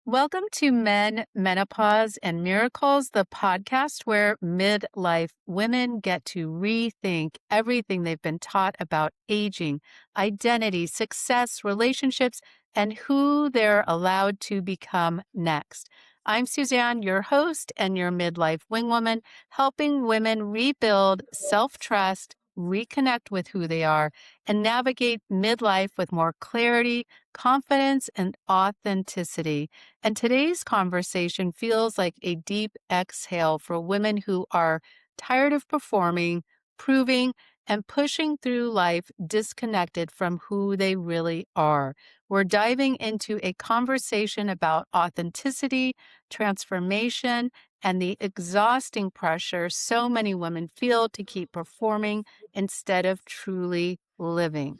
Welcome to Men, Menopause, and Miracles, the podcast where midlife women get to rethink everything they've been taught about aging, identity, success, relationships, and who they're allowed to become next. I'm Suzanne, your host and your midlife wingwoman, helping women rebuild self trust, reconnect with who they are, and navigate midlife with more clarity, confidence, and authenticity. And today's conversation feels like a deep exhale for women who are tired of performing, proving, and pushing through life disconnected from who they really are. We're diving into a conversation about authenticity, transformation, and the exhausting pressure so many women feel to keep performing instead of truly living.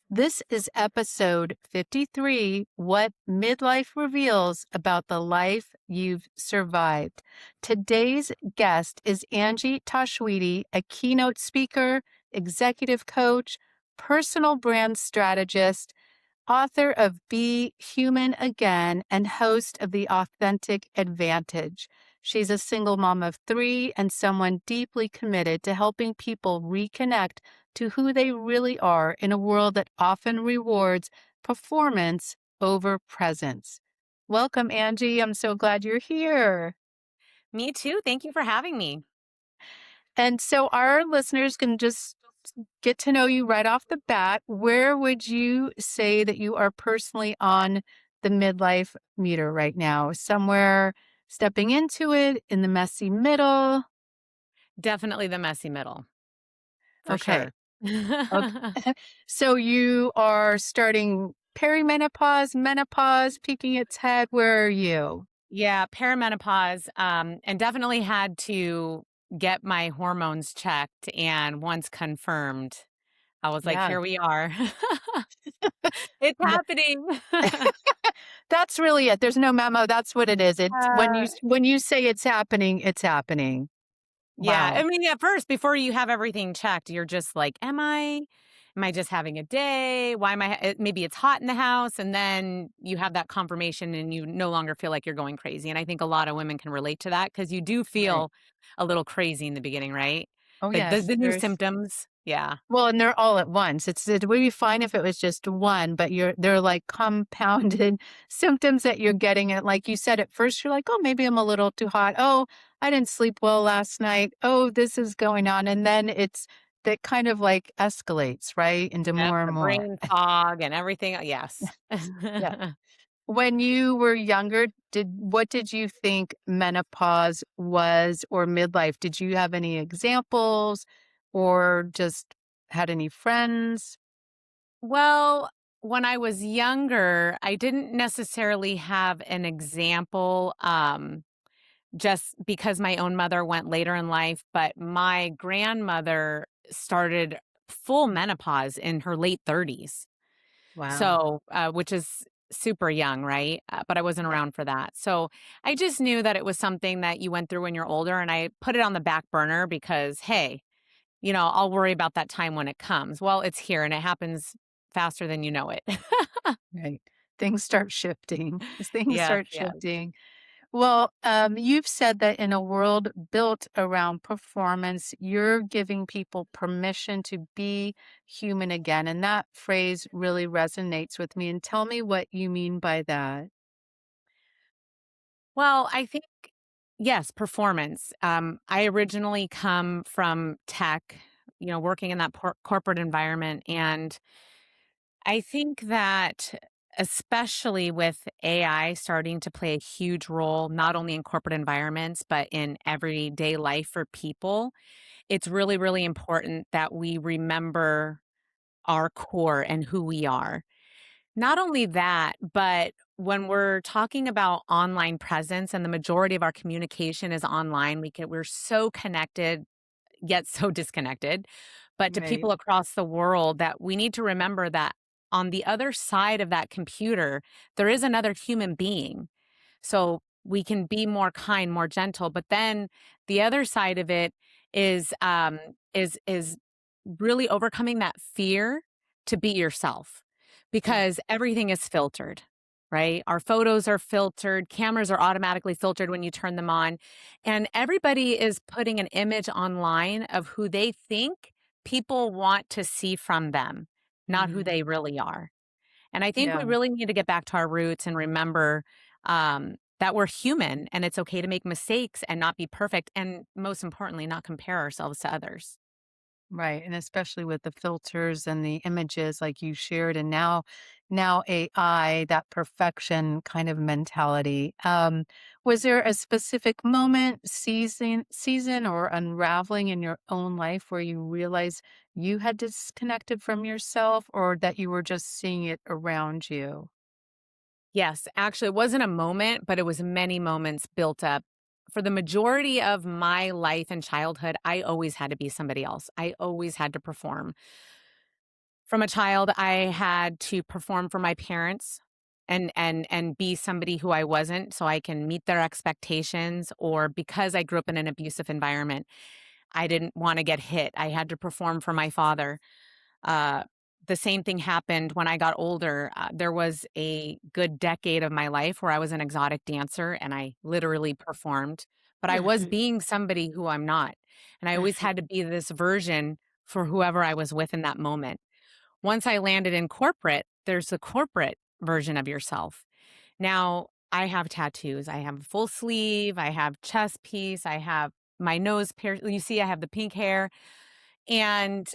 This is episode 53, What Midlife Reveals About the Life You've Survived. Today's guest is Angie Tashwiti, a keynote speaker, executive coach, personal brand strategist, author of Be Human Again, and host of The Authentic Advantage. She's a single mom of three and someone deeply committed to helping people reconnect to who they really are in a world that often rewards performance over presence. Welcome, Angie. I'm so glad you're here. Me too. Thank you for having me. And so our listeners can just get to know you right off the bat. Where would you say that you are personally on the midlife meter right now? Somewhere stepping into it, in the messy middle? Definitely the messy middle, for Okay. sure. Okay. So you are starting perimenopause, menopause, peeking its head. Where are you? Yeah, perimenopause, and definitely had to get my hormones checked, and once confirmed, I was like, Yeah. "Here we are. It's Th- happening." That's really it. There's no memo. That's what it is. It's Uh, when you say it's happening, it's happening. yeah, I Wow. mean, at first, before you have everything checked, you're just like, Am I just having a day? Why am I maybe it's hot in the house, and then you have that confirmation and you no longer feel like you're going crazy, and I think a lot of women can relate to that because you do Right. feel a little crazy in the beginning, right? Oh, The yes. the new There's symptoms. Yeah. Well, and they're all at once. It would be fine if it was just one, but they're like compounded symptoms that you're getting. And like you said, at first you're like, oh, maybe I'm a little too hot. Oh, I didn't sleep well last night. Oh, this is going on. And then that kind of like escalates, right? Into Yep, more and the more. brain fog and everything, yes. Yeah. When you were younger, what did you think menopause was or midlife? Did you have any examples or just had any friends? Well, when I was younger, I didn't necessarily have an example, just because my own mother went later in life, but my grandmother started full menopause in her late 30s. Wow. So, which is super young, right? But I wasn't Yeah. around for that. So I just knew that it was something that you went through when you're older. And I put it on the back burner because, hey, I'll worry about that time when it comes. Well, it's here and it happens faster than you know it. Right. Things start shifting. Things Yes, start yes. shifting. Well, you've said that in a world built around performance, you're giving people permission to be human again. And that phrase really resonates with me. And tell me what you mean by that. Well, I think, yes, performance. I originally come from tech, working in that corporate environment. And I think that, especially with AI starting to play a huge role, not only in corporate environments, but in everyday life for people, it's really, really important that we remember our core and who we are. Not only that, but when we're talking about online presence and the majority of our communication is online, we're so connected yet so disconnected, but to Right. people across the world that we need to remember that on the other side of that computer, there is another human being. So we can be more kind, more gentle, but then the other side of it is is really overcoming that fear to be yourself Yeah. because everything is filtered. right? Our photos are filtered, cameras are automatically filtered when you turn them on. And everybody is putting an image online of who they think people want to see from them, not who Mhm. they really are. And I think we Yeah. really need to get back to our roots and remember that we're human and it's okay to make mistakes and not be perfect. And most importantly, not compare ourselves to others. Right, and especially with the filters and the images like you shared, and now AI, that perfection kind of mentality. Was there a specific moment, season or unraveling in your own life where you realized you had disconnected from yourself or that you were just seeing it around you? Yes, actually, it wasn't a moment, but it was many moments built up. For the majority of my life and childhood, I always had to be somebody else. I always had to perform. From a child, I had to perform for my parents and be somebody who I wasn't so I can meet their expectations, or because I grew up in an abusive environment, I didn't want to get hit. I had to perform for my father. Uh, the same thing happened when I got older. There was a good decade of my life where I was an exotic dancer and I literally performed, but I was Mhm, being somebody who I'm not. And I always mhm. had to be this version for whoever I was with in that moment. Once I landed in corporate, there's the corporate version of yourself. Now, I have tattoos. I have a full sleeve, I have chest piece, I have my nose pierced. You see, I have the pink hair. And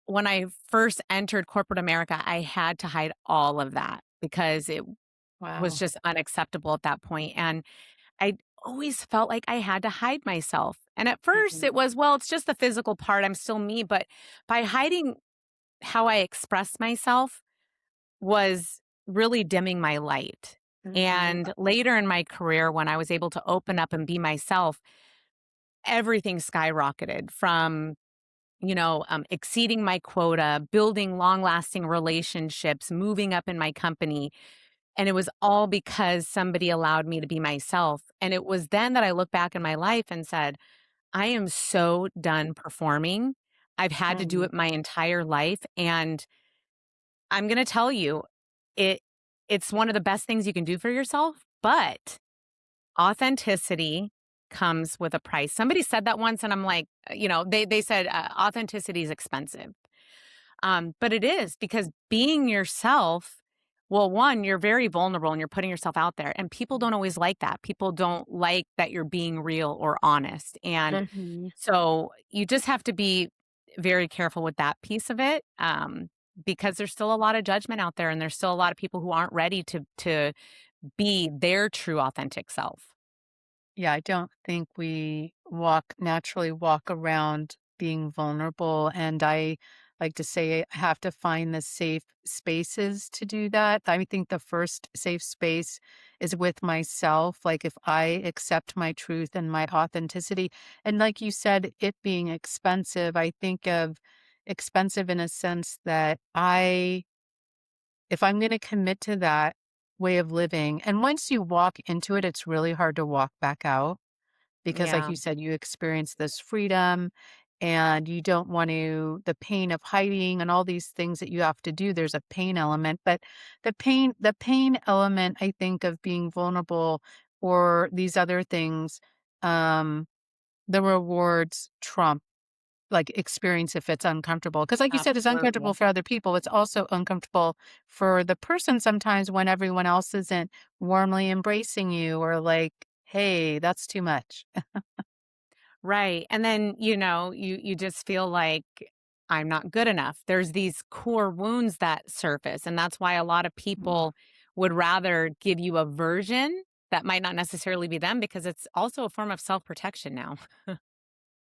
when I first entered corporate America, I had to hide all of that because it was Wow. just unacceptable at that point. And I always felt like I had to hide myself. And at first Mhm, it was, well, it's just the physical part. I'm still me. But by hiding how I expressed myself was really dimming my light. mhm. And later in my career, when I was able to open up and be myself, everything skyrocketed from exceeding my quota, building long lasting relationships, moving up in my company. And it was all because somebody allowed me to be myself. And it was then that I look back in my life and said, I am so done performing. I've had to do Mm, it my entire life. And I'm going to tell you, it it's one of the best things you can do for yourself, but authenticity comes with a price. Somebody said that once and I'm like, they said authenticity is expensive. But it is because being yourself, well, one, you're very vulnerable and you're putting yourself out there, and people don't always like that. People don't like that you're being real or honest. And mhm. so you just have to be very careful with that piece of it. Because there's still a lot of judgment out there and there's still a lot of people who aren't ready to be their true authentic self. Yeah, I don't think we naturally walk around being vulnerable. And I like to say I have to find the safe spaces to do that. I think the first safe space is with myself. Like if I accept my truth and my authenticity, and like you said, it being expensive, I think of expensive in a sense that if I'm going to commit to that way of living, and once you walk into it, it's really hard to walk back out because like Yeah. you said, you experience this freedom and you don't want to the pain of hiding and all these things that you have to do. There's a pain element, but the pain element, I think, of being vulnerable or these other things, um, the rewards trump like experience if it's uncomfortable. Because like you said, it's uncomfortable Absolutely. for other people. It's also uncomfortable for the person sometimes when everyone else isn't warmly embracing you or like, hey, that's too much. Right. And then, you just feel like I'm not good enough. There's these core wounds that surface. And that's why a lot of Mm. people would rather give you a version that might not necessarily be them because it's also a form of self protection now.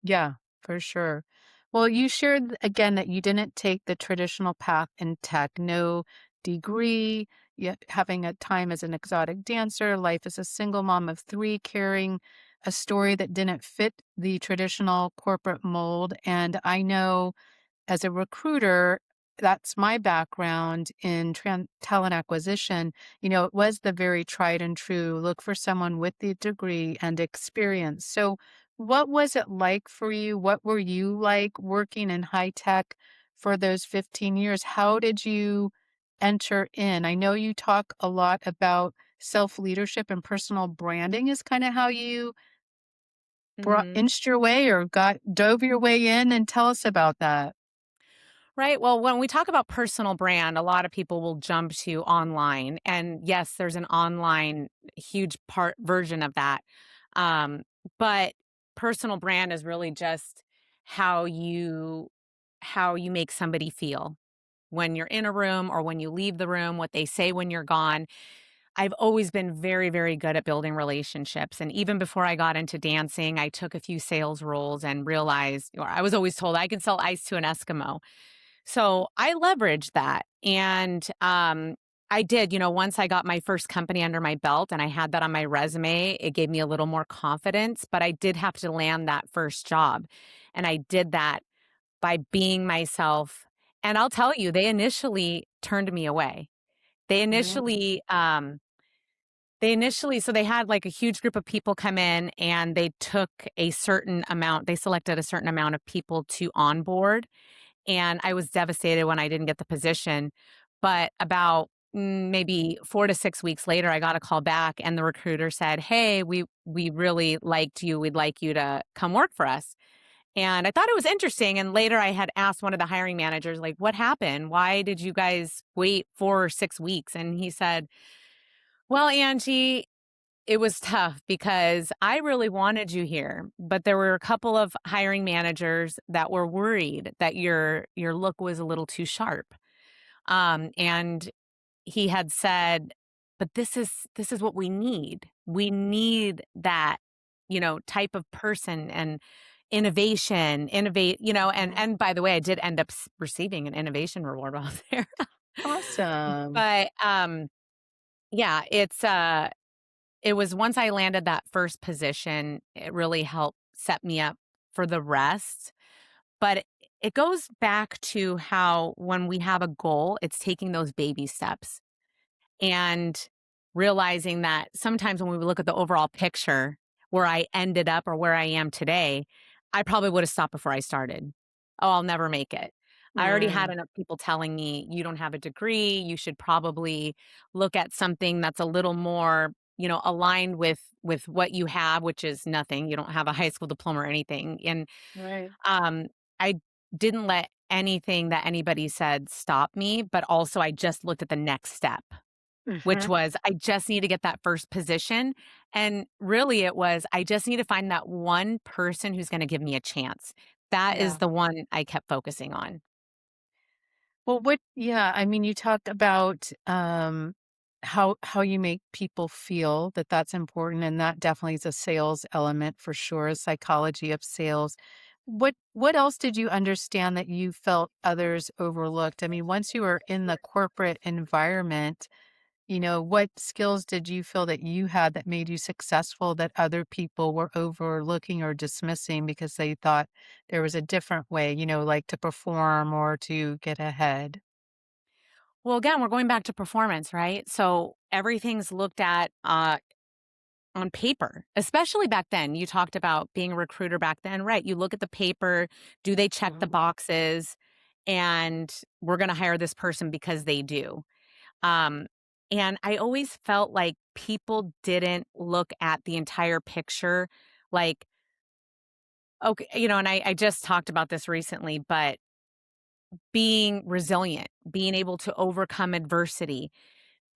Yeah, for sure. Well, you shared again that you didn't take the traditional path in tech, no degree, yet having a time as an exotic dancer, life as a single mom of three, carrying a story that didn't fit the traditional corporate mold. And I know as a recruiter, that's my background in talent acquisition. It was the very tried and true look for someone with the degree and experience. So, what was it like for you? What were you like working in high tech for those 15 years? How did you enter in? I know you talk a lot about self-leadership and personal branding is kinda how you Mhm. inched your way or got dove your way in, and tell us about that. Right. Well, when we talk about personal brand, a lot of people will jump to online. And yes, there's an online huge part version of that. Um, but personal brand is really just how you how you make somebody feel when you're in a room or when you leave the room, what they say when you're gone. I've always been very, very good at building relationships. And even before I got into dancing, I took a few sales roles and realized, or I was always told I can sell ice to an Eskimo. So I leveraged that. And I did, once I got my first company under my belt and I had that on my resume, it gave me a little more confidence. But I did have to land that first job. And I did that by being myself. And I'll tell you, they initially turned me away. They Mhm. initially, so they had like a huge group of people come in and they took a certain amount, they selected a certain amount of people to onboard, and I was devastated when I didn't get the position. But about maybe 4 to 6 weeks later, I got a call back and the recruiter said, "Hey, we really liked you. We'd like you to come work for us." And I thought it was interesting, and later I had asked one of the hiring managers, like, "What happened? Why did you guys wait 4 or 6 weeks?" And he said, "Well, Angie, it was tough because I really wanted you here, but there were a couple of hiring managers that were worried that your look was a little too sharp." And he had said, "But this is what we need. We need that, type of person and innovation, innovate, Mhm. and by the way, I did end up receiving an innovation reward while I was there." Awesome. But yeah, it was once I landed that first position, it really helped set me up for the rest. But it goes back to how when we have a goal, it's taking those baby steps and realizing that sometimes when we look at the overall picture where I ended up or where I am today, I probably would have stopped before I started. Oh, I'll never make it. I already had Mm, enough people telling me, you don't have a degree. You should probably look at something that's a little more, aligned with what you have, which is nothing. You don't have a high school diploma or anything. And right. um, I didn't let anything that anybody said stop me, but also I just looked at the next step, which Mhm. was I just need to get that first position. And really it was I just need to find that one person who's gonna give me a chance. That is Yeah. the one I kept focusing on. Well, I mean, you talked about, how you make people feel, that's important, and that definitely is a sales element for sure, a psychology of sales. What else did you understand that you felt others overlooked? I mean, once you were in the corporate environment, what skills did you feel that you had that made you successful that other people were overlooking or dismissing because they thought there was a different way, like to perform or to get ahead? Well, again, we're going back to performance, right? So everything's looked at on paper, especially back then. You talked about being a recruiter back then, right? You look at the paper, do they check the Mhm. boxes? And we're going to hire this person because they do. Um, and I always felt like people didn't look at the entire picture. Like, okay, and I just talked about this recently, but being resilient, being able to overcome adversity,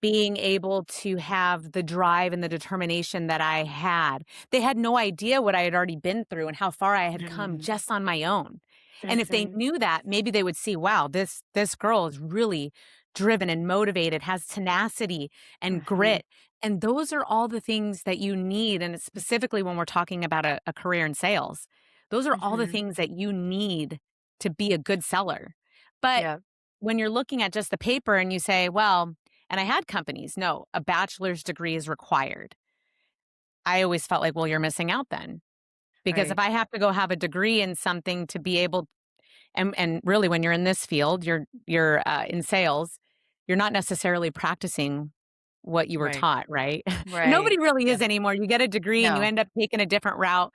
being able to have the drive and the determination that I had. They had no idea what I had already been through and how far I had come Mhm. just on my own. And if they Mhm. knew that, maybe they would see, wow, this girl is really driven and motivated, has tenacity and Mhm. grit. And those are all the things that you need. And it's specifically when we're talking about a career in sales, those are all the Mhm. things that you need to be a good seller. But Yeah. when you're looking at just the paper and you say, well, and I had companies, no, a bachelor's degree is required. I always felt like, well, you're missing out then. Because if Right. I have to go have a degree in something to be able, and really when you're in this field, you're in sales, you're not necessarily practicing what you were Right. taught, right? And Right. nobody really Yeah. is anymore. You get a degree and you No. end up taking a different route.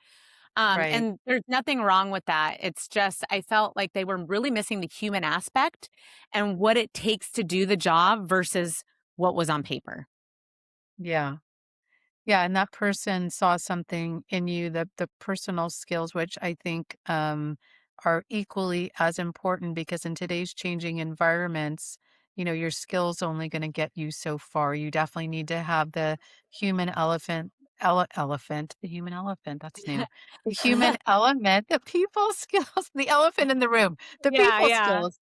Right. And there's nothing wrong with that. It's just I felt like they were really missing the human aspect and what it takes to do the job versus what was on paper. Yeah. Yeah, and that person saw something in you, the personal skills, which I think are equally as important because in today's changing environments, your skills only going to get you so far. You definitely need to have the human the human elephant, that's new. The human element, the people skills, the elephant in the room, the Yeah, people yeah. skills.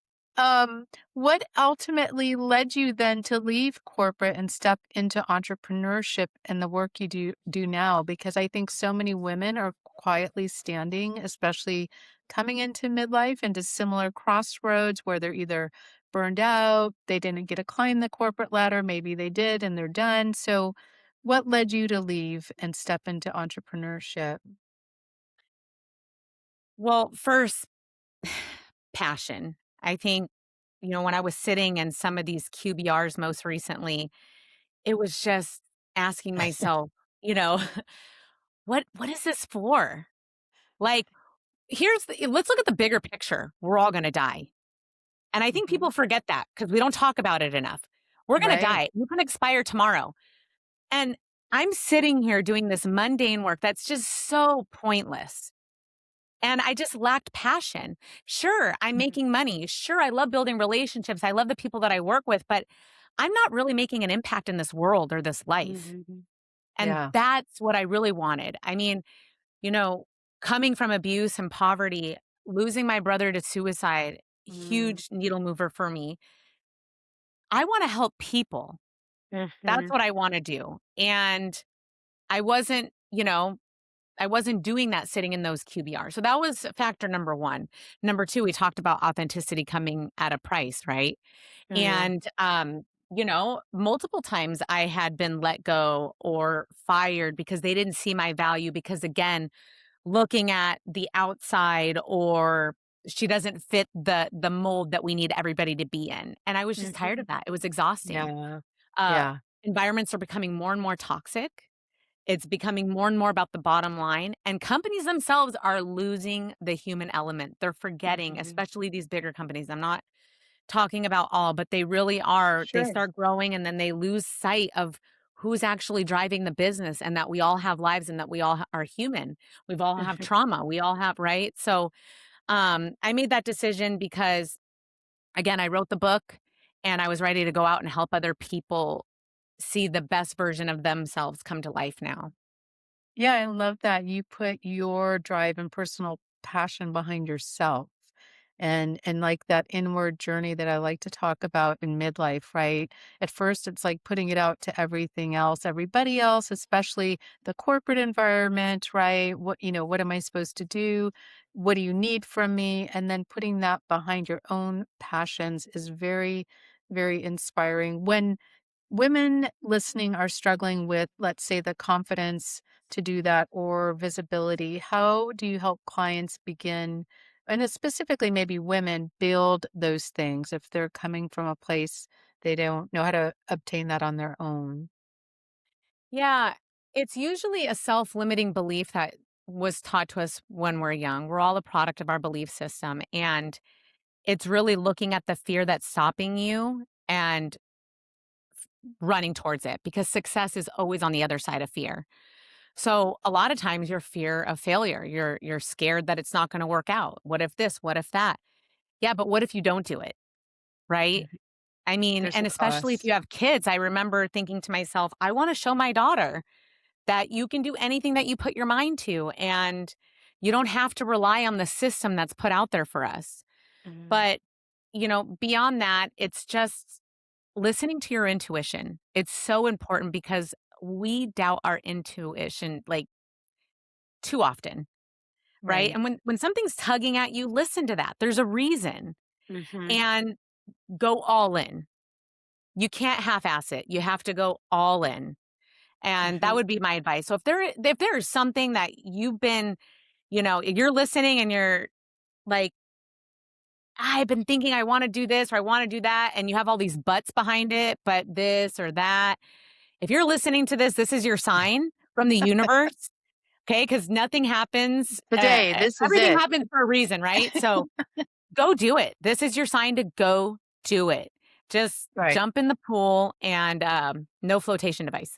What ultimately led you then to leave corporate and step into entrepreneurship and the work you do now? Because I think so many women are quietly standing, especially coming into midlife, into similar crossroads where they're either burned out, they didn't get to climb the corporate ladder, maybe they did and they're done. So what led you to leave and step into entrepreneurship? Well, first, passion. I think, when I was sitting in some of these QBRs most recently, it was just asking myself, you know, what is this for? Like, let's look at the bigger picture. We're all going to die. And I think people Mhm. forget that because we don't talk about it enough. We're going to Right. die. You can expire tomorrow. And I'm sitting here doing this mundane work that's just so pointless. And I just lacked passion. Sure, I'm Mhm. making money. Sure, I love building relationships. I love the people that I work with, but I'm not really making an impact in this world or this life. Mhm. And Yeah. that's what I really wanted. I mean, you know, coming from abuse and poverty, losing my brother to suicide, Mm. huge needle mover for me. I want to help people. That's Mhm. what I want to do. And I wasn't, I wasn't doing that sitting in those QBR. So that was factor number one. Number two, we talked about authenticity coming at a price, right? Mm. And, multiple times I had been let go or fired because they didn't see my value. Because again, looking at the outside or she doesn't fit the mold that we need everybody to be in. And I was just tired Mhm. of that. It was exhausting. Yeah. Uh, Yeah. Environments are becoming more and more toxic. It's becoming more and more about the bottom line, and companies themselves are losing the human element. They're forgetting, Mhm. especially these bigger companies. I'm not talking about all, but they really are. They Sure. start growing and then they lose sight of who's actually driving the business and that we all have lives and that we all are human. We've all have Mhm. trauma. We all have, right? So, I made that decision because again, I wrote the book and I was ready to go out and help other people see the best version of themselves come to life now. Yeah, I love that you put your drive and personal passion behind yourself. And like that inward journey that I like to talk about in midlife, right? At first it's like putting it out to everything else, everybody else, especially the corporate environment, right? What am I supposed to do? What do you need from me? And then putting that behind your own passions is very, very inspiring. When women listening are struggling with, let's say, the confidence to do that or visibility, how do you help clients begin, and it's specifically maybe women, build those things if they're coming from a place they don't know how to obtain that on their own? Yeah, it's usually a self-limiting belief that was taught to us when we're young. We're all a product of our belief system, and it's really looking at the fear that's stopping you and running towards it because success is always on the other side of fear. So, a lot of times your fear of failure, you're scared that it's not going to work out. What if this? What if that? Yeah, but what if you don't do it, right? Mhm. I mean, There's a and especially if cost. you have kids, I remember thinking to myself, I want to show my daughter that you can do anything that you put your mind to, and you don't have to rely on the system that's put out there for us. Mhm. But, beyond that, it's just listening to your intuition. It's so important because we doubt our intuition like too often, right? Right. And when something's tugging at you, listen to that. There's a reason Hmm. and go all in. You can't half ass it. You have to go all in. And that Hmm. would be my advice. So if there is something that you've been, you're listening and you're like, I've been thinking I want to do this or I want to do that, and you have all these buts behind it, but this or that. If you're listening to this, this is your sign from the universe Okay, because nothing happens, Today, this is everything it. happens for a reason, right? So go do it. This is your sign to go do it. Just Right. jump in the pool and, no flotation device.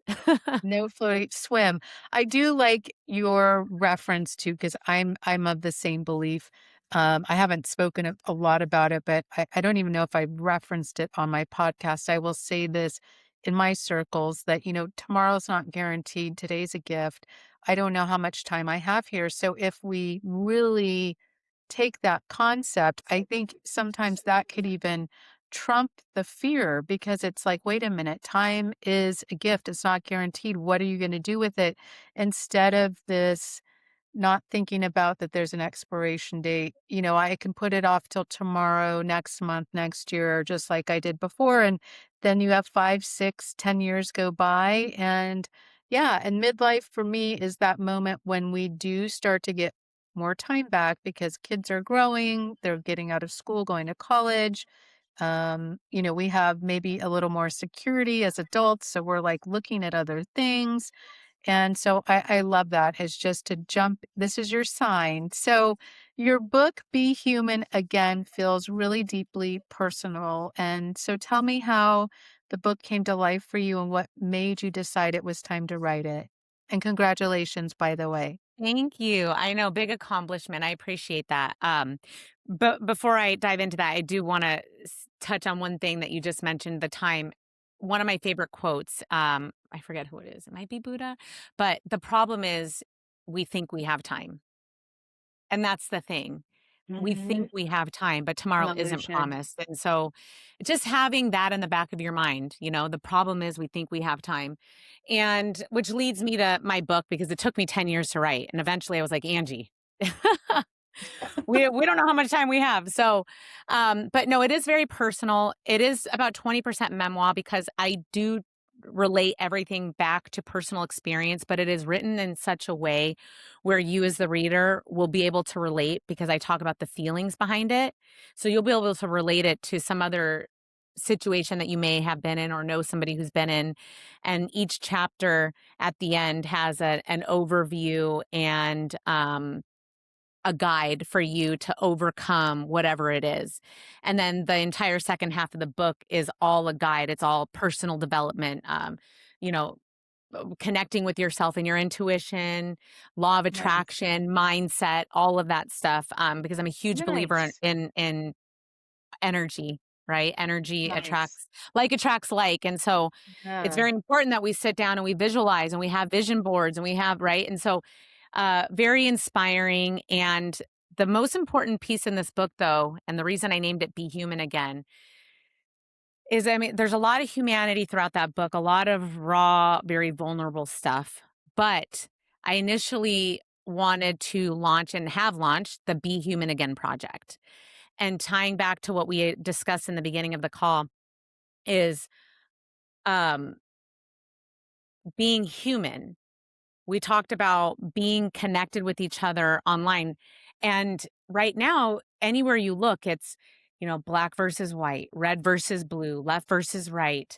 No float, swim. I do like your reference to because I'm of the same belief. I haven't spoken a lot about it, but I don't even know if I referenced it on my podcast. I will say this in my circles that, tomorrow's not guaranteed. Today's a gift. I don't know how much time I have here. So if we really take that concept, I think sometimes that could even trump the fear because it's like, wait a minute, time is a gift. It's not guaranteed. What are you going to do with it? Instead of this not thinking about that there's an expiration date. I can put it off till tomorrow, next month, next year, just like I did before. And then you have 5, 6, 10 years go by. And yeah, and midlife for me is that moment when we do start to get more time back because kids are growing, they're getting out of school, going to college. We have maybe a little more security as adults. So we're like looking at other things. And so I love that as just to jump. This is your sign. So your book, Be Human Again, feels really deeply personal. And so tell me how the book came to life for you and what made you decide it was time to write it. And congratulations, by the way. Thank you. I know, big accomplishment. I appreciate that. But before I dive into that, I do want to touch on one thing that you just mentioned, the time. One of my favorite quotes, I forget who it is. It might be Buddha, but the problem is we think we have time. And that's the thing. We Hmm. think we have time, but tomorrow An isn't illusion. promised. And so just having that in the back of your mind, the problem is we think we have time. And which leads me to my book because it took me 10 years to write. And eventually I was like, Angie, we don't know how much time we have. So, but no, it is very personal. It is about 20% memoir because I do relate everything back to personal experience, but it is written in such a way where you as the reader will be able to relate because I talk about the feelings behind it. So you'll be able to relate it to some other situation that you may have been in or know somebody who's been in. And each chapter at the end has an overview and a guide for you to overcome whatever it is. And then the entire second half of the book is all a guide. It's all personal development, you know, connecting with yourself and your intuition, law of Nice. attraction, mindset, all of that stuff. Because I'm a huge believer in, Nice. in energy, right? Energy Nice. attracts like. And so it's Yeah. very important that we sit down and we visualize and we have vision boards and we have, right? And so very inspiring. And the most important piece in this book, though, and the reason I named it Be Human Again, is I mean, there's a lot of humanity throughout that book, a lot of raw, very vulnerable stuff. But I initially wanted to launch and have launched the Be Human Again project. And tying back to what we discussed in the beginning of the call is um, being human. We talked about being connected with each other online. And right now, anywhere you look, it's, black versus white, red versus blue, left versus right,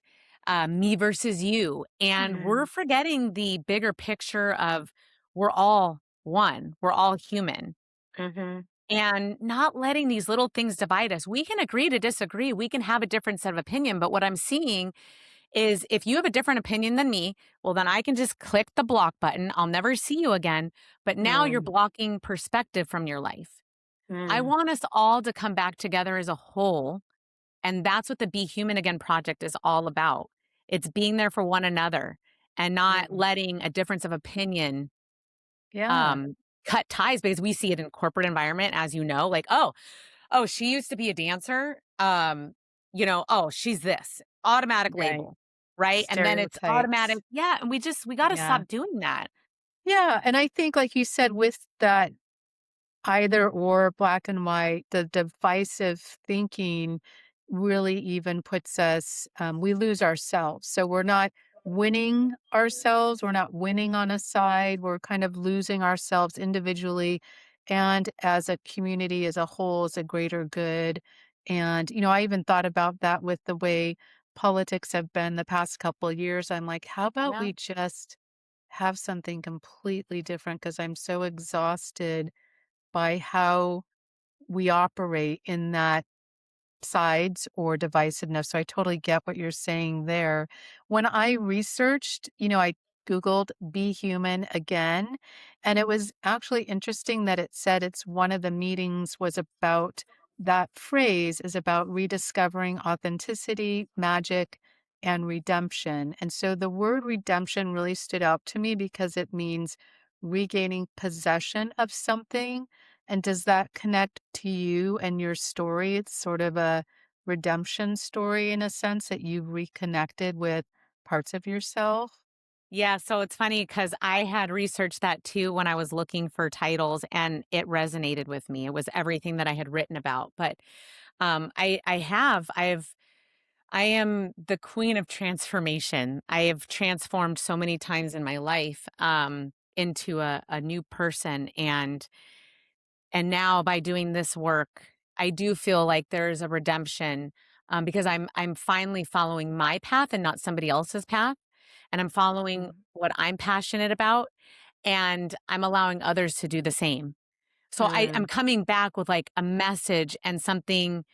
me versus you. And we're Mm, forgetting the bigger picture of we're all one, we're all human. mhm, And not letting these little things divide us. We can agree to disagree. We can have a different set of opinion. But what I'm seeing is if you have a different opinion than me, well, then I can just click the block button. I'll never see you again. But now you're mm, blocking perspective from your life. I mm, want us all to come back together as a whole. And that's what the Be Human Again project is all about. It's being there for one another and not mm. letting a difference of opinion Yeah, um, cut ties because we see it in corporate environment, as you know, like, oh, she used to be a dancer. Oh, she's this automatic right. label, right? And then it's automatic. Stereotypes. Yeah. And we got to Yeah. stop doing that. Yeah, and I think, like you said, with that either or black and white, the divisive thinking really even puts us, we lose ourselves. So we're not winning ourselves. We're not winning on a side. We're kind of losing ourselves individually and as a community as a whole, as a greater good. And, I even thought about that with the way politics have been the past couple of years. I'm like, how about Yeah. we just have something completely different because I'm so exhausted by how we operate in that sides or divisiveness. So I totally get what you're saying there. When I researched, I Googled be human again, and it was actually interesting that it said it's one of the meetings was about that phrase is about rediscovering authenticity, magic, and redemption. And so the word redemption really stood out to me because it means regaining possession of something. And does that connect to you and your story? It's sort of a redemption story in a sense that you've reconnected with parts of yourself? Yeah, so it's funny because I had researched that too when I was looking for titles, and it resonated with me. It was everything that I had written about. But I am the queen of transformation. I have transformed so many times in my life into a new person, and now by doing this work, I do feel like there's a redemption because I'm finally following my path and not somebody else's path, and I'm following Mhm. what I'm passionate about, and I'm allowing others to do the same. So I'm Mm. coming back with like a message and something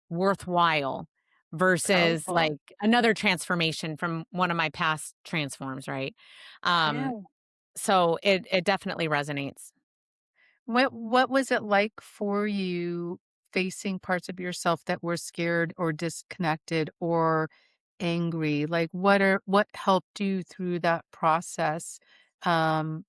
worthwhile versus Powerful. like another transformation from one of my past transforms, right? Um, Yeah. so it definitely resonates. What was it like for you facing parts of yourself that were scared or disconnected or angry? Like what helped you through that process? I'm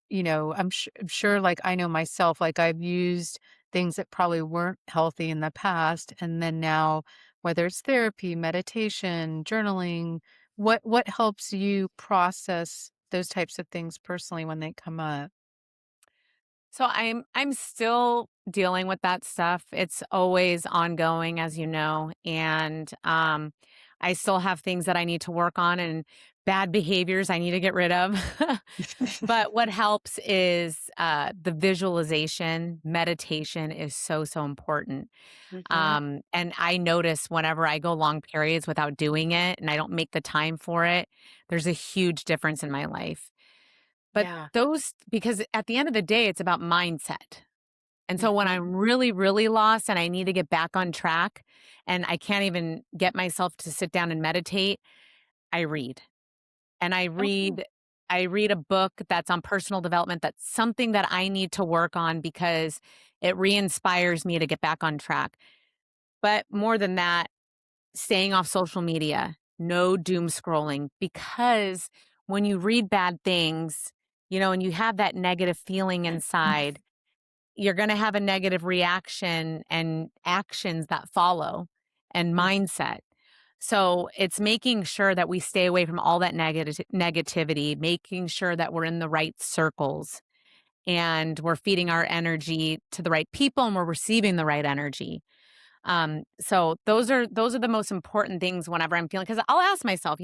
sure like I know myself, like I've used things that probably weren't healthy in the past and then now whether it's therapy, meditation, journaling, what helps you process those types of things personally when they come up? So I'm still dealing with that stuff. It's always ongoing, as you know, and I still have things that I need to work on and bad behaviors I need to get rid of. But what helps is the visualization, meditation is so important. Mhm. And I notice whenever I go long periods without doing it and I don't make the time for it, there's a huge difference in my life. But Yeah. those because at the end of the day, it's about mindset. And so when Mhm. I'm really, really lost and I need to get back on track and I can't even get myself to sit down and meditate, I read. And Okay. I read a book that's on personal development that's something that I need to work on because it re-inspires me to get back on track. But more than that, staying off social media, no doom scrolling, because when you read bad things, and you have that negative feeling inside, you're going to have a negative reaction and actions that follow and Mhm. mindset. So it's making sure that we stay away from all that negativity, making sure that we're in the right circles and we're feeding our energy to the right people and we're receiving the right energy. So those are the most important things whenever I'm feeling because I'll ask myself,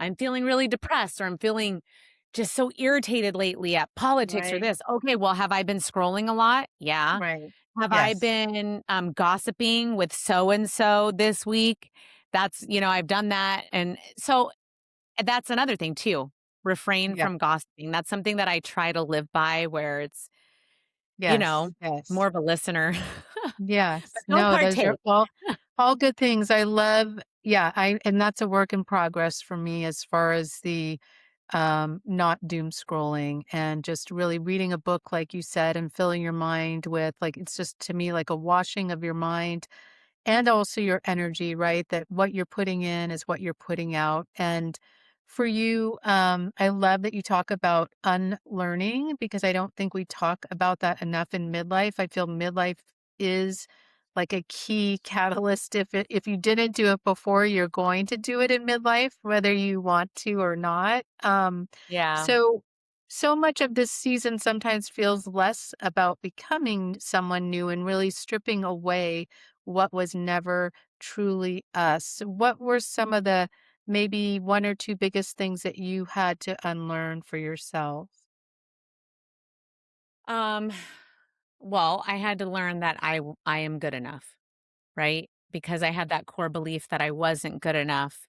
I'm feeling really depressed or I'm feeling just so irritated lately at politics or Right. this. Okay, well, have I been scrolling a lot? Yeah. Right. Have I Yes. been gossiping with so and so this week? I've done that. And so that's another thing too. Refrain Yeah. from gossiping. That's something that I try to live by where it's, you Yes. know, Yes. more of a listener, but Yes. don't No, those are partake. all good things. I love yeah, I and that's a work in progress for me as far as the not doom scrolling and just really reading a book like you said and filling your mind with like it's just to me like a washing of your mind and also your energy, right? That what you're putting in is what you're putting out. And for you, I love that you talk about unlearning because I don't think we talk about that enough in midlife. I feel midlife is like a key catalyst. If you didn't do it before, you're going to do it in midlife, whether you want to or not. Yeah. So so much of this season sometimes feels less about becoming someone new and really stripping away what was never truly us. What were some of the maybe one or two biggest things that you had to unlearn for yourself? Um, well, I had to learn that I am good enough, right? Because I had that core belief that I wasn't good enough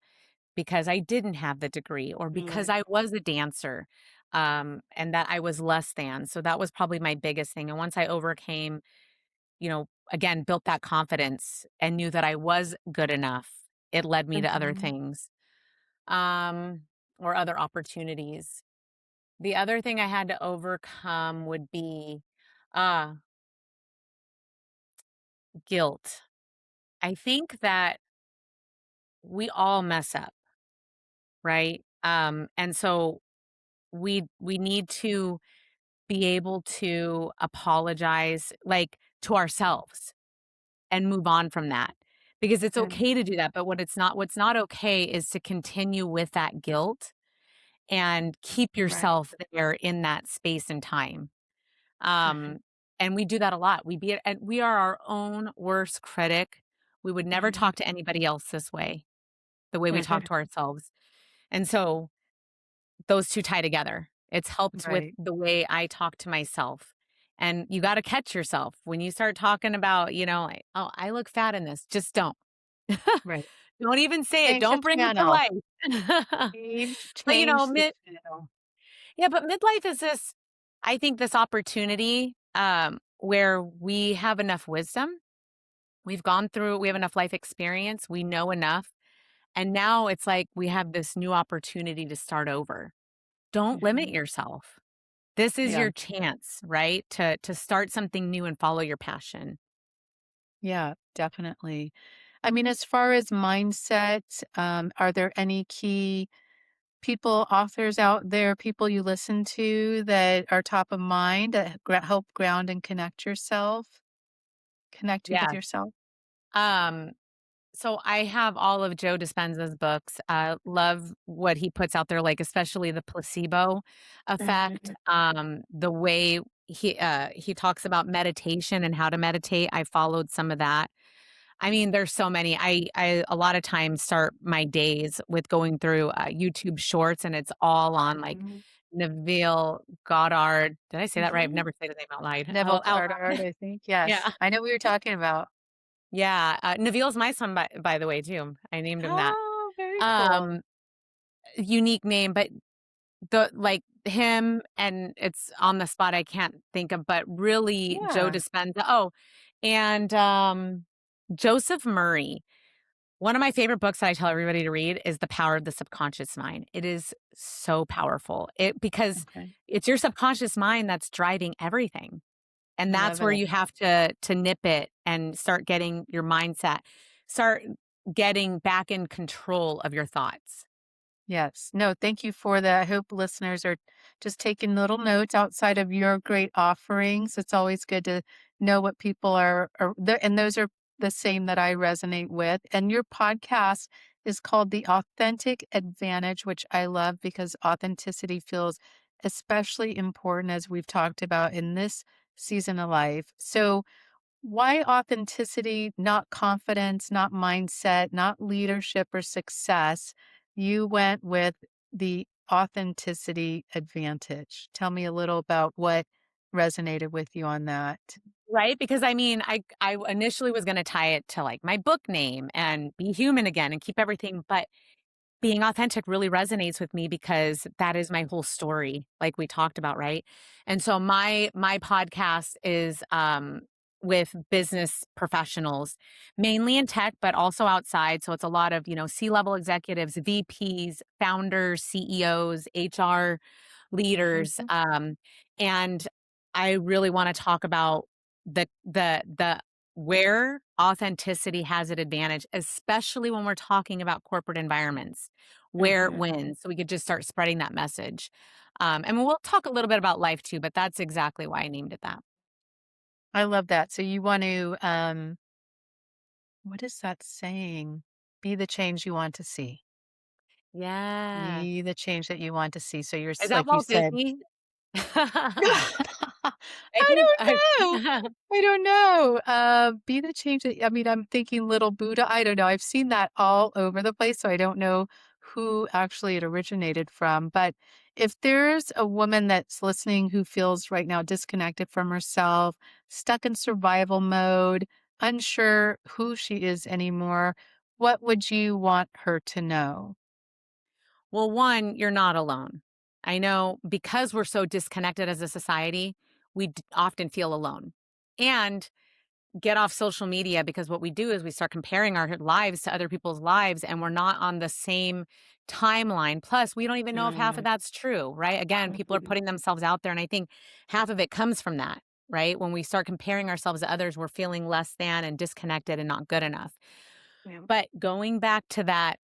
because I didn't have the degree or because Mm. I was a dancer. and that I was less than. So that was probably my biggest thing. And once I overcame, again, built that confidence and knew that I was good enough, it led me to other Mhm. things, um, or other opportunities. The other thing I had to overcome would be uh, guilt. I think that we all mess up, right? And so we need to be able to apologize, like, to ourselves and move on from that, because it's Right. okay to do that, but what's not okay is to continue with that guilt and keep Right. yourself there in that space and time. Right. Um, and we do that a lot. And we are our own worst critic. We would never Mhm. talk to anybody else this way, the way we talk to ourselves. And so those 2 tie together. It's helped with Right. the way I talk to myself. And you gotta catch yourself when you start talking about, like, "Oh, I look fat in this." Just don't. Right. Don't even say it. Change the Don't bring it to channel. life. But, Change the channel. but midlife is I think this opportunity, where we have enough wisdom. We have enough life experience. We know enough. And now it's like we have this new opportunity to start over. Don't limit Mhm. yourself. This is Yeah. your chance, right? To start something new and follow your passion. Yeah, definitely. I mean, as far as mindset, are there any key people, authors out there, people you listen to that are top of mind that help ground and connect you with Yeah. yourself? Um, so I have all of Joe Dispenza's books. Love what he puts out there, like especially the placebo effect. Mhm. The way he talks about meditation and how to meditate. I followed some of that. I mean, there's so many. I a lot of times start my days with going through YouTube Shorts, and it's all on like Mhm. Neville Goddard. Did I say that right? I've Mhm. never said his name out loud. Neville Out Carter, loud. I think. Yes, Yeah, I know what you're talking about. yeah. Naveel's my son, by the way, too. I named him that. Oh, very cool. Um, Unique name, but the like him, and it's on the spot. I can't think of, but really Joe Yeah. Dispenza. Oh, and Joseph Murray. One of my favorite books that I tell everybody to read is The Power of the Subconscious Mind. It is so powerful. Because Okay. it's your subconscious mind that's driving everything. And I love that's where it. you have to nip it and start getting your mindset, start getting back in control of your thoughts. Yes. No, thank you for that. I hope listeners are just taking little notes outside of your great offerings. It's always good to know what people are there, and those are the same that I resonate with. And your podcast is called The Authentic Advantage, which I love because authenticity feels especially important as we've talked about in this season of life. So, why authenticity, not confidence, not mindset, not leadership or success? You went with the authenticity advantage. Tell me a little about what resonated with you on that. Right? Because I mean, I initially was going to tie it to like my book name and be human again and keep everything, but being authentic really resonates with me because that is my whole story, like we talked about, right? And so my podcast is with business professionals, mainly in tech, but also outside. So it's a lot of, C-level executives, VPs, founders, CEOs, HR leaders. Mhm. And I really want to talk about the where authenticity has an advantage, especially when we're talking about corporate environments, where it Mhm. wins. So we could just start spreading that message. And we'll talk a little bit about life too, but that's exactly why I named it that. I love that. So you want to, what is that saying? Be the change you want to see. Yes. Be the change that you want to see. So Is that like you Walt said, Disney? I I think don't know. I don't know. Be the change that I mean, I'm thinking Little Buddha. I don't know. I've seen that all over the place, so I don't know who actually it originated from. But if there's a woman that's listening who feels right now disconnected from herself, stuck in survival mode, unsure who she is anymore, what would you want her to know? Well, one, you're not alone. I know because we're so disconnected as a society, we often feel alone. And get off social media because what we do is we start comparing our lives to other people's lives and we're not on the same timeline. Plus, we don't even know if half of Mm, that's true, right? Again, people are mhm. putting themselves out there. And I think half of it comes from that, right? When we start comparing ourselves to others, we're feeling less than and disconnected and not good enough. Yeah. But going back to that,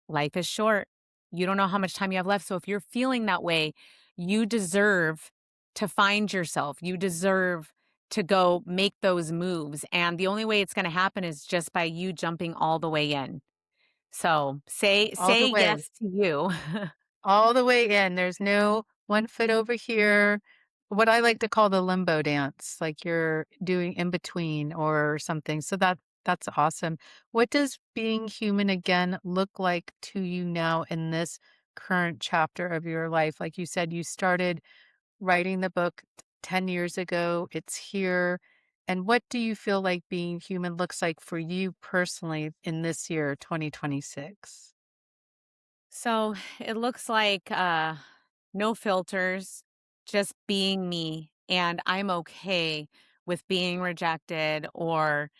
life is short. You don't know how much time you have left. So if you're feeling that way, you deserve to find yourself. You deserve to go make those moves. And the only way it's going to happen is just by you jumping all the way in. So All the say way. yes to you. All the way in. There's no one foot over here. What I like to call the limbo dance, like you're doing in between or something. So that's awesome. What does being human again look like to you now in this current chapter of your life? Like you said, you started writing the book 10 years ago. It's here. And what do you feel like being human looks like for you personally in this year, 2026? So it looks like no filters, just being me. And I'm okay with being rejected or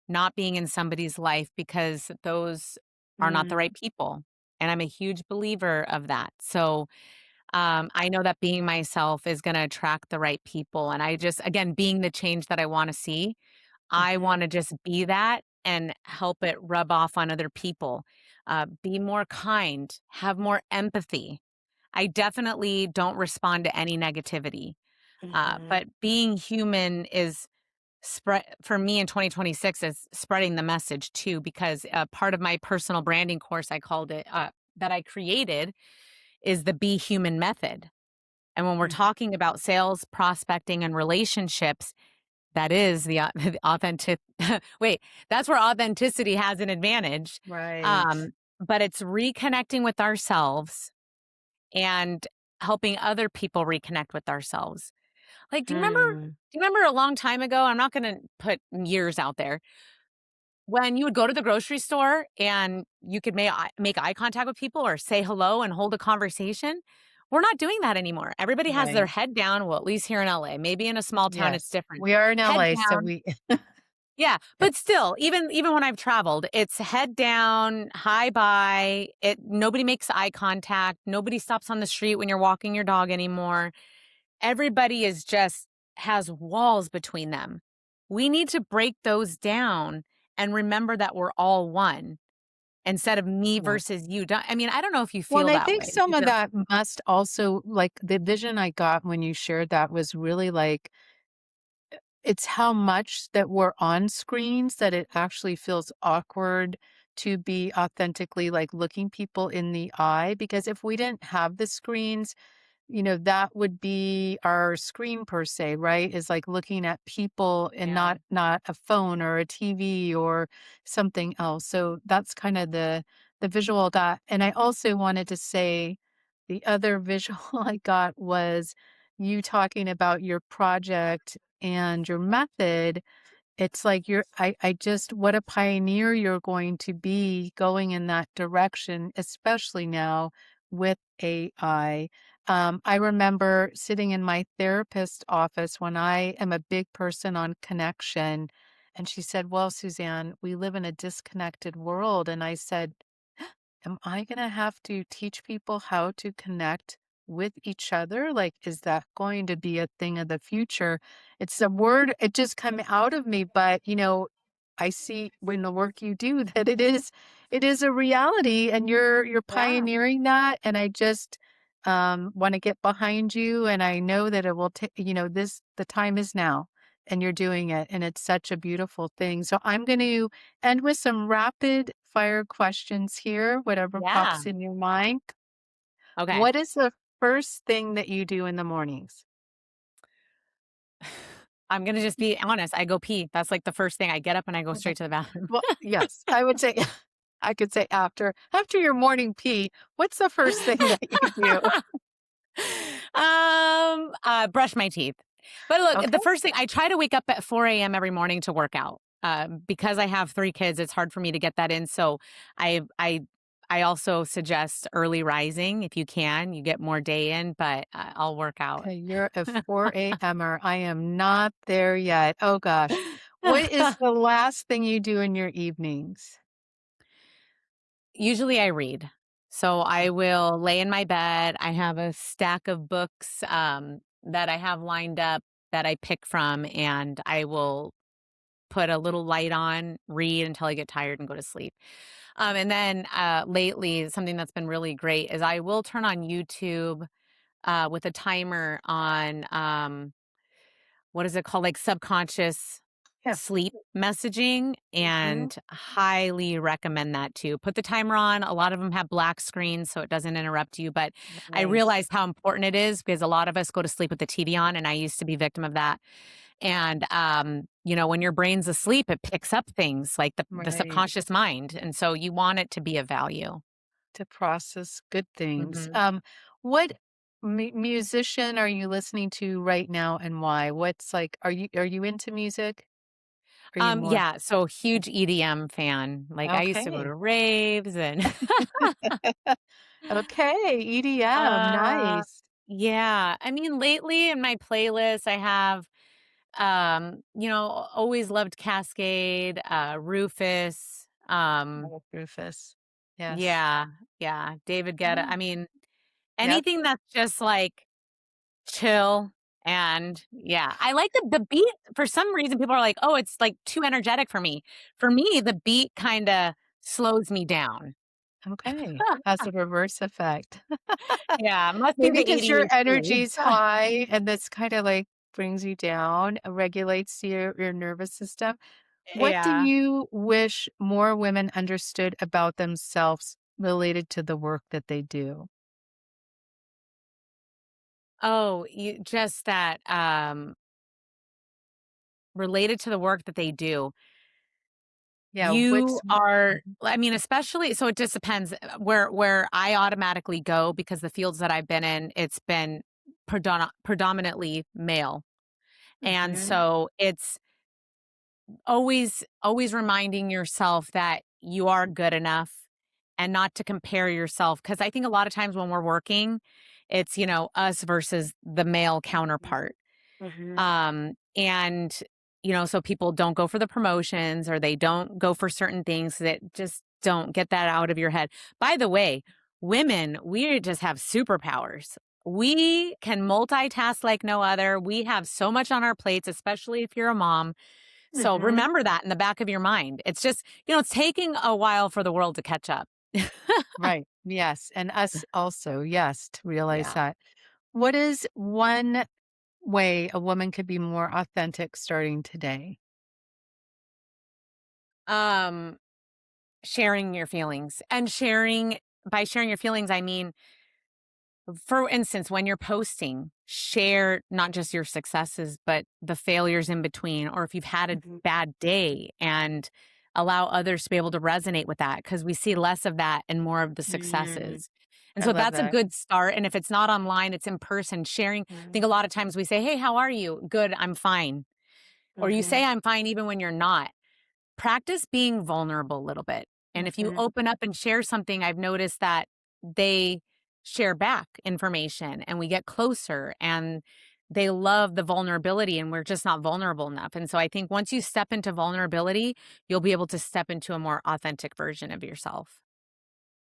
not being in somebody's life because those are not the Mm, right people. And I'm a huge believer of that. So I know that being myself is going to attract the right people. And I just, again, being the change that I want to see, I mhm, want to just be that and help it rub off on other people. Be more kind, have more empathy. I definitely don't respond to any negativity. mhm. But being human is spread for me in 2026 is spreading the message too, because part of my personal branding course, I called it that I created is the Be Human method. And when we're Mm, talking about sales, prospecting, and relationships, that is the, the authentic. Wait, that's where authenticity has an advantage. right. Um, but it's reconnecting with ourselves and helping other people reconnect with ourselves. Like, do you remember? Hmm. Do you remember a long time ago? I'm not going to put years out there when you would go to the grocery store and you could make eye contact with people or say hello and hold a conversation. We're not doing that anymore. Everybody has their Right. head down. Well, at least here in LA, maybe in a small town, it's Yes. different. We are in Head LA, so down. we Yeah, yeah, but still, even when I've traveled, it's head down, hi bye. It nobody makes eye contact. Nobody stops on the street when you're walking your dog anymore. Everybody is just has walls between them. We need to break those down and remember that we're all one instead of me yeah. versus you. I mean, I don't know if you Well, and feel I that think way. some You of feel that must also like, the vision I got when you shared that was really like, it's how much that we're on screens that it actually feels awkward to be authentically, like, looking people in the eye, because if we didn't have the screens, that would be our screen per se, right? Is like looking at people and yeah. not a phone or a TV or something else. So that's kind of the visual I got. And I also wanted to say the other visual I got was you talking about your project and your method. It's like I just what a pioneer you're going to be going in that direction, especially now with AI. I remember sitting in my therapist's office when I am a big person on connection, and she said, "Well, Suzanne, we live in a disconnected world." And I said, am I gonna have to teach people how to connect with each other? Like, is that going to be a thing of the future? It's a word, it just come out of me, but I see when the work you do that it is a reality and you're Yeah. pioneering that. And I just want to get behind you. And I know that it will take, the time is now and you're doing it. And it's such a beautiful thing. So I'm going to end with some rapid fire questions here, whatever Yeah. pops in your mind. Okay. What is the first thing that you do in the mornings? I'm gonna just be honest. I go pee. That's like the first thing. I get up and I go Okay. straight to the bathroom. Well, yes, I would say I could say after your morning pee, what's the first thing that you do? Brush my teeth. But look, Okay. the first thing I try to wake up at 4 a.m. every morning to work out. Because I have 3 kids, it's hard for me to get that in. So I I I also suggest early rising if you can. You get more day in, but I'll work out. Okay, you're a 4 a.m.er. I am not there yet. Oh gosh. What is the last thing you do in your evenings? Usually I read. So I will lay in my bed. I have a stack of books that I have lined up that I pick from, and I will put a little light on, read until I get tired and go to sleep. And then lately, something that's been really great is I will turn on YouTube with a timer on what is it called? Like subconscious Yeah. sleep messaging, Mhm. and highly recommend that too. Put the timer on. A lot of them have black screens so it doesn't interrupt you, but I Nice. realized how important it is because a lot of us go to sleep with the TV on, and I used to be victim of that. And when your brain's asleep, it picks up things like the Right. subconscious mind, and so you want it to be of value. To process good things. Mhm. What musician are you listening to right now and why? What's like, are you into music? Are you more Yeah, so huge EDM fan. Like I used to go okay. to raves and Okay, EDM, uh nice. yeah. I mean lately in my playlist I have always loved Cascade, Rufus, I like Rufus. Yes. yeah, yeah, David Guetta. Oh, I mean, yep. anything that's just like chill. And yeah, I like the beat. For some reason people are like, "Oh, it's like too energetic for me." For me, the beat kind of slows me down. Okay. Has a reverse effect. Yeah, must be Maybe the because your ADHD. energy's high and this kinda, like, brings you down, regulates your nervous system. What do Yeah. you wish more women understood about themselves related to the work that they do? Oh, you just that, related to the work that they do, Yeah, you what's are Mhm, I mean, especially so it just depends, where I automatically go because the fields that I've been in, it's been predominantly male, and mhm, so it's always reminding yourself that you are good enough and not to compare yourself because I think a lot of times when we're working, it's, us versus the male counterpart. mhm. And so people don't go for the promotions or they don't go for certain things that just don't get that out of your head. By the way, women, we just have superpowers. We can multitask like no other. We have so much on our plates, especially if you're a mom. So Mhm. remember that in the back of your mind. It's just, it's taking a while for the world to catch up. Right. Yes, and us also, yes, to realize Yeah. that. What is one way a woman could be more authentic starting today? Um, Sharing your feelings and by sharing your feelings, I mean, for instance, when you're posting, share not just your successes, but the failures in between, or if you've had a Mhm. bad day and allow others to be able to resonate with that because we see less of that and more of the Mm, successes. And I so love that's a that. good start. And if it's not online, it's in person sharing. I think Mhm. a lot of times we say, "Hey, how are you?" "Good, I'm fine." Or you say, Mhm. "I'm fine," even when you're not. Practice being vulnerable a little bit. And if you Mhm. open up and share something, I've noticed that they share back information and we get closer and they love the vulnerability and we're just not vulnerable enough. And so I think once you step into vulnerability, you'll be able to step into a more authentic version of yourself.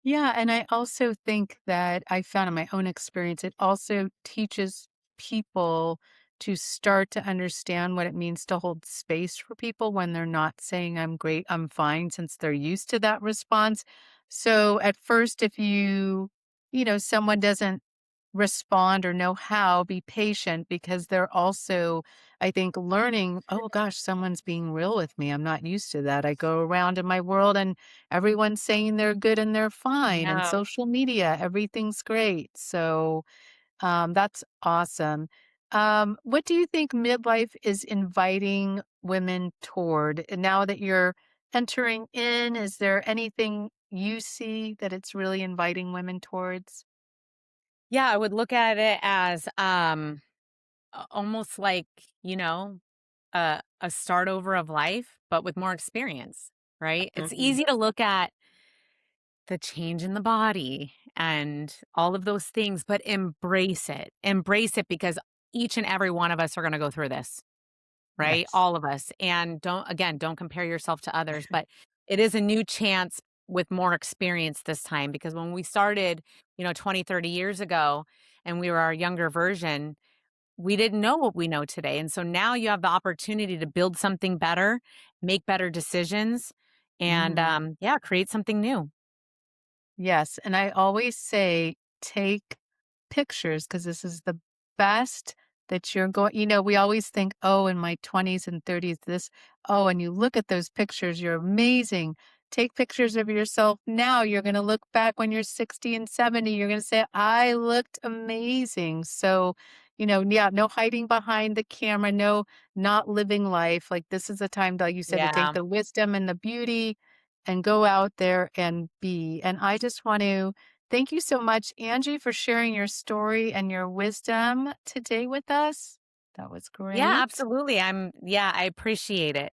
Yeah, and I also think that I found in my own experience, it also teaches people to start to understand what it means to hold space for people when they're not saying, I'm great, I'm fine, since they're used to that response. So at first, if someone doesn't respond or know how, be patient because they're also, I think, learning, oh gosh, someone's being real with me. I'm not used to that. I go around in my world and everyone's saying they're good and they're fine. And Yeah. social media, everything's great. So that's awesome. What do you think midlife is inviting women toward? And now that you're entering in, is there anything you see that it's really inviting women towards? Yeah, I would look at it as almost like, a start over of life, but with more experience, right? It's Mhm. easy to look at the change in the body and all of those things, but embrace it. Embrace it because each and every one of us are going to go through this, right? Yes. All of us. And don't compare yourself to others, but it is a new chance with more experience this time because when we started, 20, 30 years ago and we were our younger version, we didn't know what we know today. And so now you have the opportunity to build something better, make better decisions, and Mm. yeah, create something new. Yes, and I always say take pictures because this is the best that you're going we always think, "Oh, in my 20s and 30s, this" oh, and you look at those pictures, you're amazing. Take pictures of yourself now. You're gonna look back when you're 60 and 70, you're gonna say, "I looked amazing." So, yeah, no hiding behind the camera, no not living life. Like, this is a time, like you said, to take Yeah. the wisdom and the beauty and go out there and be. And I just want to thank you so much, Angie, for sharing your story and your wisdom today with us. That was Yeah, great. absolutely. Yeah, I appreciate it.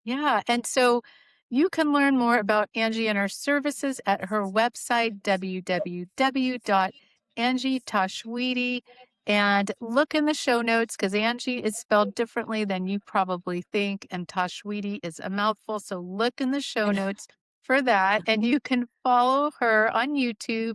Yeah. And so you can learn more about Angie and her services at her website, www.angietashwidi. And look in the show notes because Angie is spelled differently than you probably think. And Tashwidi is a mouthful. So look in the show notes for that. And you can follow her on YouTube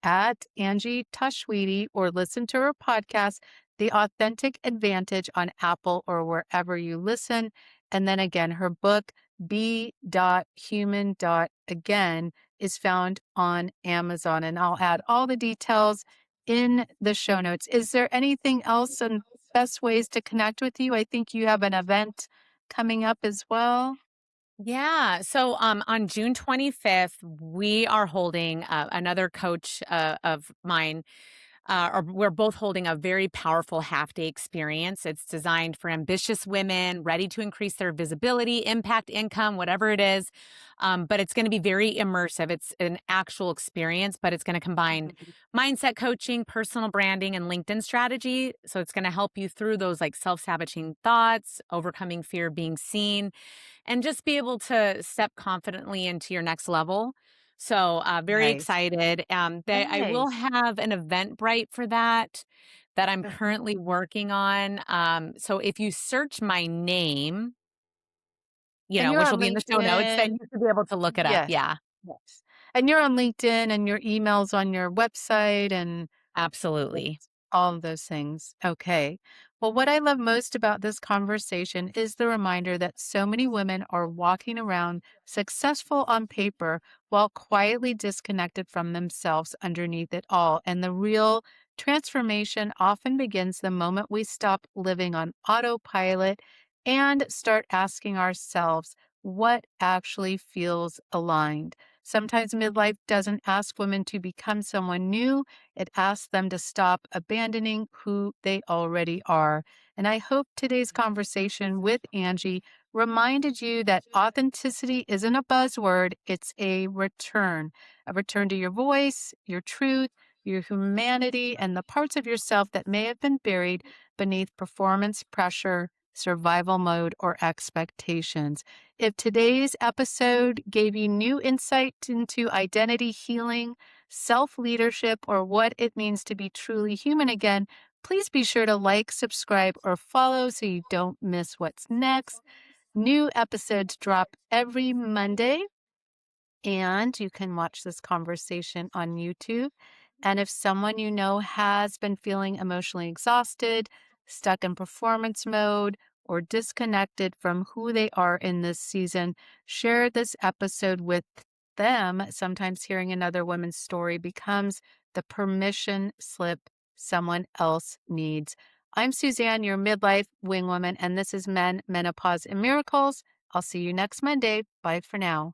at Angie Tashwidi or listen to her podcast, The Authentic Advantage, on Apple or wherever you listen. And then again, her book, Be.Human.Again, is found on Amazon. And I'll add all the details in the show notes. Is there anything else and best ways to connect with you? I think you have an event coming up as well. Yeah. So on June 25th, we are holding another coach of mine. Or we're both holding a very powerful half day experience. It's designed for ambitious women ready to increase their visibility, impact, income, whatever it is. But it's going to be very immersive. It's an actual experience, but it's going to combine mindset coaching, personal branding, and LinkedIn strategy. So it's going to help you through those like self sabotaging thoughts, overcoming fear of being seen, and just be able to step confidently into your next level. So, very Nice. excited. I will Nice. have an Eventbrite for that I'm currently working on. So if you search my name, And you're which on will be in the show notes, then LinkedIn. you should be able to look it up. Yes. Yeah, Yes. And you're on LinkedIn and your emails on your website and absolutely. it's all of those things. Okay. Well, what I love most about this conversation is the reminder that so many women are walking around successful on paper while quietly disconnected from themselves underneath it all. And the real transformation often begins the moment we stop living on autopilot and start asking ourselves what actually feels aligned. Sometimes midlife doesn't ask women to become someone new, it asks them to stop abandoning who they already are. And I hope today's conversation with Angie reminded you that authenticity isn't a buzzword, it's a return to your voice, your truth, your humanity, and the parts of yourself that may have been buried beneath performance pressure, survival mode, or expectations. If today's episode gave you new insight into identity healing, self leadership, or what it means to be truly human again, please be sure to like, subscribe, or follow so you don't miss what's next. New episodes drop every Monday, and you can watch this conversation on YouTube. And if someone you know has been feeling emotionally exhausted, stuck in performance mode, or disconnected from who they are in this season, share this episode with them. Sometimes hearing another woman's story becomes the permission slip someone else needs. I'm Suzanne, your midlife wing woman, and this is Menopause and Miracles. I'll see you next Monday. Bye for now.